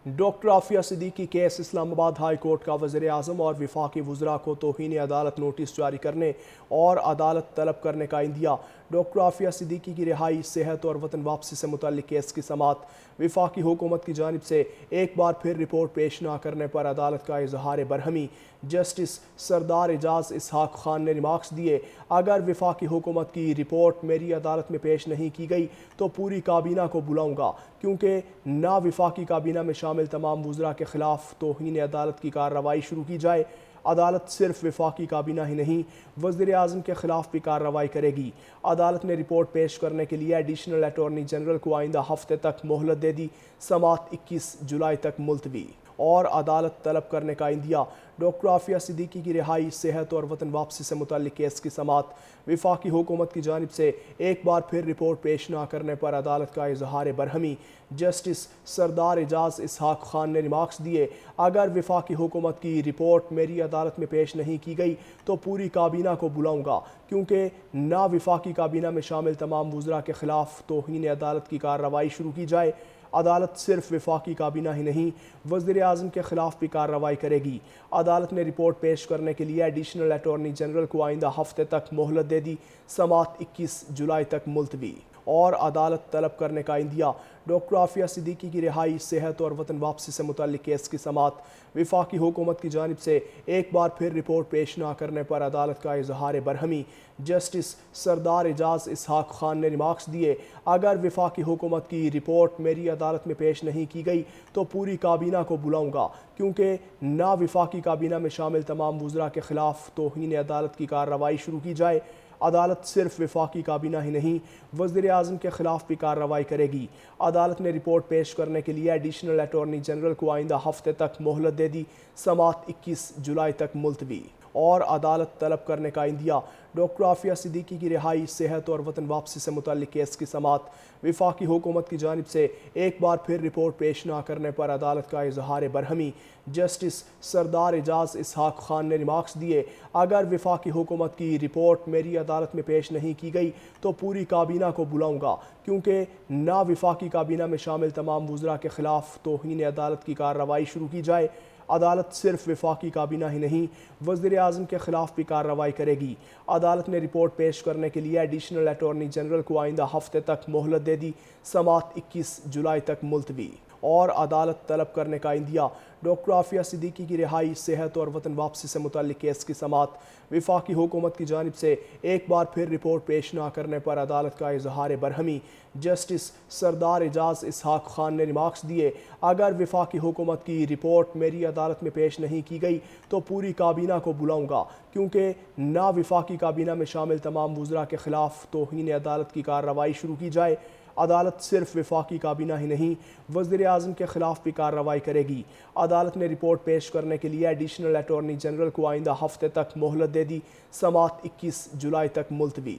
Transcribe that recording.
Doctor Aafia Siddiqui case اسلام آباد high court کا وزیر اعظم اور وفاقی وزراء کو توہین عدالت نوٹس جاری کرنے اور عدالت طلب کرنے کا عندیہ۔ ڈاکٹر عافیہ صدیقی کی رہائی، صحت اور وطن واپسی سے متعلق کیس کی سماعت وفاقی حکومت کی جانب سے ایک بار پھر رپورٹ پیش نہ کرنے پر عدالت کا اظہار برہمی۔ جسٹس سردار اعجاز اسحاق خان نے ریمارکس دیے، اگر وفاقی حکومت کی رپورٹ میری عدالت میں پیش نہیں کی گئی تو پوری کابینہ کو بلاؤں گا، کیونکہ نہ وفاقی کابینہ میں شامل تمام وزراء کے خلاف توہین عدالت کی کارروائی شروع کی جائے۔ عدالت صرف وفاقی کابینہ ہی نہیں، وزیر اعظم کے خلاف بھی کارروائی کرے گی۔ عدالت نے رپورٹ پیش کرنے کے لیے ایڈیشنل اٹارنی جنرل کو آئندہ ہفتے تک مہلت دے دی۔ سماعت 21 جولائی تک ملتوی اور عدالت طلب کرنے کا عندیہ۔ ڈاکٹر عافیہ صدیقی کی رہائی، صحت اور وطن واپسی سے متعلق کیس کی سماعت وفاقی حکومت کی جانب سے ایک بار پھر رپورٹ پیش نہ کرنے پر عدالت کا اظہار برہمی۔ جسٹس سردار اعجاز اسحاق خان نے ریمارکس دیے، اگر وفاقی حکومت کی رپورٹ میری عدالت میں پیش نہیں کی گئی تو پوری کابینہ کو بلاؤں گا، کیونکہ نہ وفاقی کابینہ میں شامل تمام وزراء کے خلاف توہین عدالت کی کارروائی شروع کی جائے۔ عدالت صرف وفاقی کابینہ ہی نہیں، وزیر اعظم کے خلاف بھی کارروائی کرے گی۔ عدالت نے رپورٹ پیش کرنے کے لیے ایڈیشنل اٹارنی جنرل کو آئندہ ہفتے تک مہلت دے دی۔ سماعت 21 جولائی تک ملتوی اور عدالت طلب کرنے کا عندیہ۔ ڈاکٹر عافیہ صدیقی کی رہائی، صحت اور وطن واپسی سے متعلق کیس کی سماعت وفاقی حکومت کی جانب سے ایک بار پھر رپورٹ پیش نہ کرنے پر عدالت کا اظہار برہمی۔ جسٹس سردار اعجاز اسحاق خان نے ریمارکس دیے، اگر وفاقی حکومت کی رپورٹ میری عدالت میں پیش نہیں کی گئی تو پوری کابینہ کو بلاؤں گا، کیونکہ نہ وفاقی کابینہ میں شامل تمام وزراء کے خلاف توہین عدالت کی کارروائی شروع کی جائے۔ عدالت صرف وفاقی کابینہ ہی نہیں، وزیر اعظم کے خلاف بھی کارروائی کرے گی۔ عدالت نے رپورٹ پیش کرنے کے لیے ایڈیشنل اٹارنی جنرل کو آئندہ ہفتے تک مہلت دے دی۔ سماعت 21 جولائی تک ملتوی اور عدالت طلب کرنے کا عندیہ۔ ڈاکٹر عافیہ صدیقی کی رہائی، صحت اور وطن واپسی سے متعلق کیس کی سماعت وفاقی حکومت کی جانب سے ایک بار پھر رپورٹ پیش نہ کرنے پر عدالت کا اظہار برہمی۔ جسٹس سردار اعجاز اسحاق خان نے ریمارکس دیے، اگر وفاقی حکومت کی رپورٹ میری عدالت میں پیش نہیں کی گئی تو پوری کابینہ کو بلاؤں گا، کیونکہ نہ وفاقی کابینہ میں شامل تمام وزراء کے خلاف توہین عدالت کی کارروائی شروع کی جائے۔ عدالت صرف وفاقی کابینہ ہی نہیں، وزیر اعظم کے خلاف بھی کارروائی کرے گی۔ عدالت نے رپورٹ پیش کرنے کے لیے ایڈیشنل اٹارنی جنرل کو آئندہ ہفتے تک مہلت دے دی۔ سماعت 21 جولائی تک ملتوی اور عدالت طلب کرنے کا عندیہ۔ ڈاکٹر عافیہ صدیقی کی رہائی، صحت اور وطن واپسی سے متعلق کیس کی سماعت وفاقی حکومت کی جانب سے ایک بار پھر رپورٹ پیش نہ کرنے پر عدالت کا اظہار برہمی۔ جسٹس سردار اعجاز اسحاق خان نے ریمارکس دیے، اگر وفاقی حکومت کی رپورٹ میری عدالت میں پیش نہیں کی گئی تو پوری کابینہ کو بلاؤں گا، کیونکہ نہ وفاقی کابینہ میں شامل تمام وزراء کے خلاف توہین عدالت کی کارروائی شروع کی جائے۔ عدالت صرف وفاقی کابینہ ہی نہیں، وزیر اعظم کے خلاف بھی کارروائی کرے گی۔ عدالت نے رپورٹ پیش کرنے کے لیے ایڈیشنل اٹارنی جنرل کو آئندہ ہفتے تک مہلت دے دی۔ سماعت 21 جولائی تک ملتوی